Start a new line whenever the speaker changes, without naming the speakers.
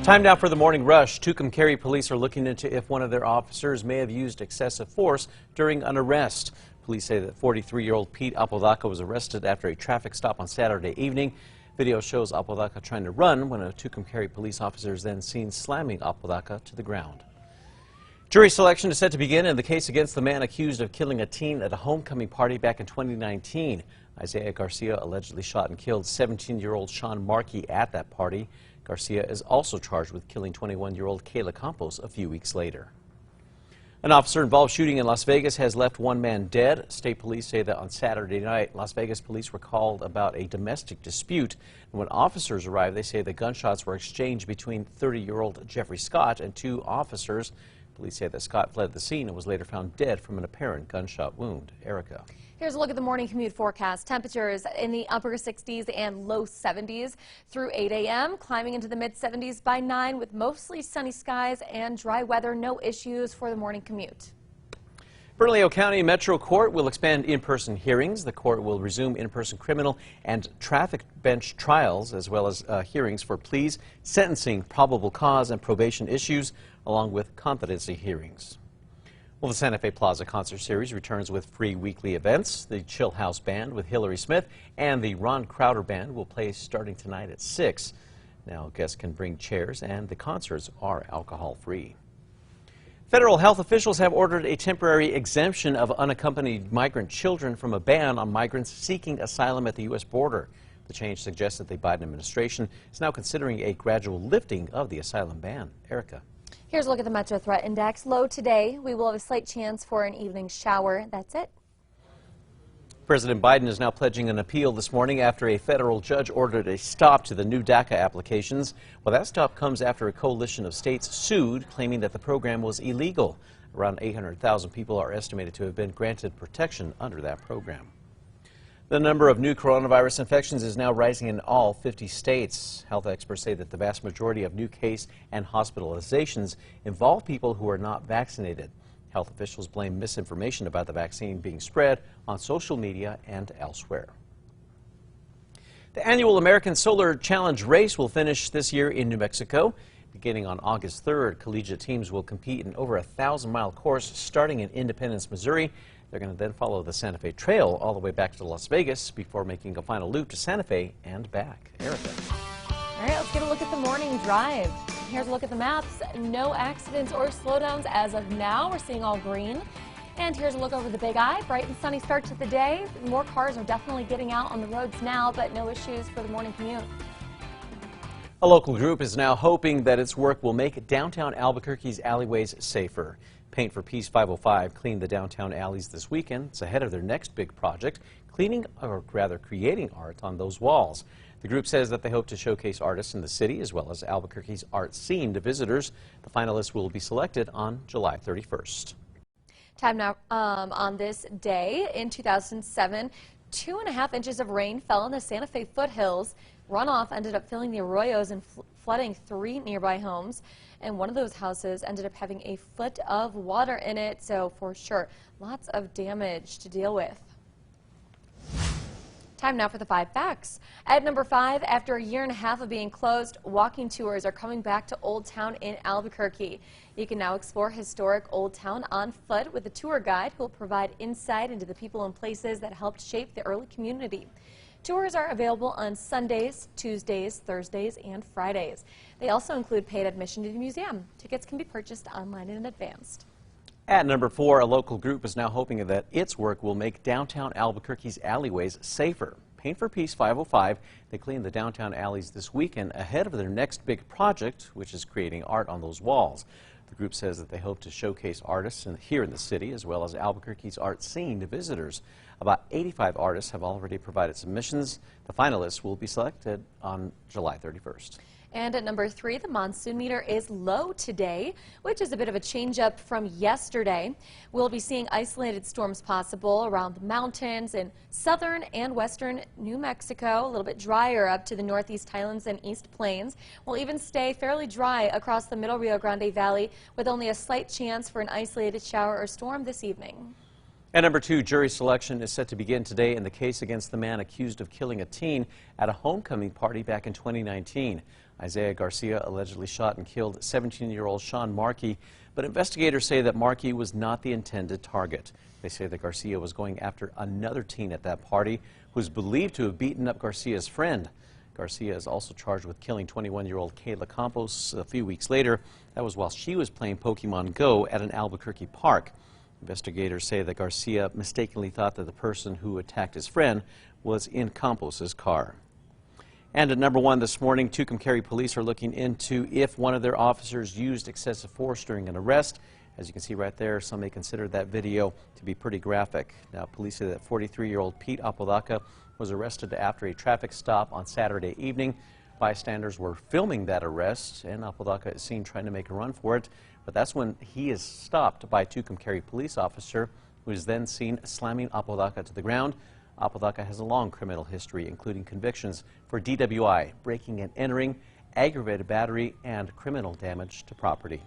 Time now for the morning rush. TUCUMCARI police are looking into if one of their officers may have used excessive force during an arrest. Police say that 43-year-old Pete Apodaca was arrested after a traffic stop on Saturday evening. Video shows Apodaca trying to run when a TUCUMCARI police officer is then seen slamming Apodaca to the ground. Jury selection is set to begin in the case against the man accused of killing a teen at a homecoming party back in 2019. Isaiah Garcia allegedly shot and killed 17-year-old Sean Markey at that party. Garcia is also charged with killing 21-year-old Kayla Campos a few weeks later. An officer-involved shooting in Las Vegas has left one man dead. State police say that on Saturday night, Las Vegas police were called about a domestic dispute. And when officers arrived, they say the gunshots were exchanged between 30-year-old Jeffrey Scott and two officers. Police say that Scott fled the scene and was later found dead from an apparent gunshot wound. Erica.
Here's a look at the morning commute forecast. Temperatures in the upper 60s and low 70s through 8 a.m., climbing into the mid-70s by 9 with mostly sunny skies and dry weather. No issues for the morning commute.
Bernalillo County Metro Court will expand in-person hearings. The court will resume in-person criminal and traffic bench trials, as well as hearings for pleas, sentencing, probable cause, and probation issues, along with competency hearings. Well, the Santa Fe Plaza Concert Series returns with free weekly events. The Chill House Band with Hillary Smith and the Ron Crowder Band will play starting tonight at 6. Now, guests can bring chairs, and the concerts are alcohol-free. Federal health officials have ordered a temporary exemption of unaccompanied migrant children from a ban on migrants seeking asylum at the U.S. border. The change suggests that the Biden administration is now considering a gradual lifting of the asylum ban. Erica.
Here's a look at the Metro Threat Index. Low today. We will have a slight chance for an evening shower. That's it.
President Biden is now pledging an appeal this morning after a federal judge ordered a stop to the new DACA applications. Well, that stop comes after a coalition of states sued, claiming that the program was illegal. Around 800,000 people are estimated to have been granted protection under that program. The number of new coronavirus infections is now rising in all 50 states. Health experts say that the vast majority of new case and hospitalizations involve people who are not vaccinated. Health officials blame misinformation about the vaccine being spread on social media and elsewhere. The annual American Solar Challenge race will finish this year in New Mexico. Beginning on August 3rd, collegiate teams will compete in over a 1,000-mile course starting in Independence, Missouri. They're going to then follow the Santa Fe Trail all the way back to Las Vegas before making a final loop to Santa Fe and back. Erica.
All right, let's get a look at the morning drive. Here's a look at the maps. No accidents or slowdowns as of now. We're seeing all green. And here's a look over the Big I. Bright and sunny start to the day. More cars are definitely getting out on the roads now, but no issues for the morning commute.
A local group is now hoping that its work will make downtown Albuquerque's alleyways safer. Paint for Peace 505 cleaned the downtown alleys this weekend. It's ahead of their next big project, cleaning, or rather creating art on those walls. The group says that they hope to showcase artists in the city as well as Albuquerque's art scene to visitors. The finalists will be selected on July 31st.
Time now on this day in 2007, 2.5 inches of rain fell in the Santa Fe foothills. Runoff ended up filling the arroyos and flooding 3 nearby homes. And one of those houses ended up having a foot of water in it. So for sure, lots of damage to deal with. Time now for the 5 facts. At number 5, after a 1.5 years of being closed, walking tours are coming back to Old Town in Albuquerque. You can now explore historic Old Town on foot with a tour guide who will provide insight into the people and places that helped shape the early community. Tours are available on Sundays, Tuesdays, Thursdays, and Fridays. They also include paid admission to the museum. Tickets can be purchased online and in advance.
At number 4, a local group is now hoping that its work will make downtown Albuquerque's alleyways safer. Paint for Peace 505, they cleaned the downtown alleys this weekend ahead of their next big project, which is creating art on those walls. The group says that they hope to showcase artists here in the city as well as Albuquerque's art scene to visitors. About 85 artists have already provided submissions. The finalists will be selected on July 31st.
And at number 3, the monsoon meter is low today, which is a bit of a change up from yesterday. We'll be seeing isolated storms possible around the mountains in southern and western New Mexico, a little bit drier up to the northeast highlands and east plains. We'll even stay fairly dry across the middle Rio Grande Valley with only a slight chance for an isolated shower or storm this evening.
And number 2, jury selection is set to begin today in the case against the man accused of killing a teen at a homecoming party back in 2019. Isaiah Garcia allegedly shot and killed 17-year-old Sean Markey, but investigators say that Markey was not the intended target. They say that Garcia was going after another teen at that party who is believed to have beaten up Garcia's friend. Garcia is also charged with killing 21-year-old Kayla Campos a few weeks later. That was while she was playing Pokemon Go at an Albuquerque park. Investigators say that Garcia mistakenly thought that the person who attacked his friend was in Campos's car. And at number 1 this morning, TUCUMCARI police are looking into if one of their officers used excessive force during an arrest. As you can see right there, some may consider that video to be pretty graphic. Now, police say that 43-year-old Pete Apodaca was arrested after a traffic stop on Saturday evening. Bystanders were filming that arrest, and Apodaca is seen trying to make a run for it. But that's when he is stopped by a TUCUMCARI police officer, who is then seen slamming Apodaca to the ground. Apodaca has a long criminal history, including convictions for DWI, breaking and entering, aggravated battery, and criminal damage to property.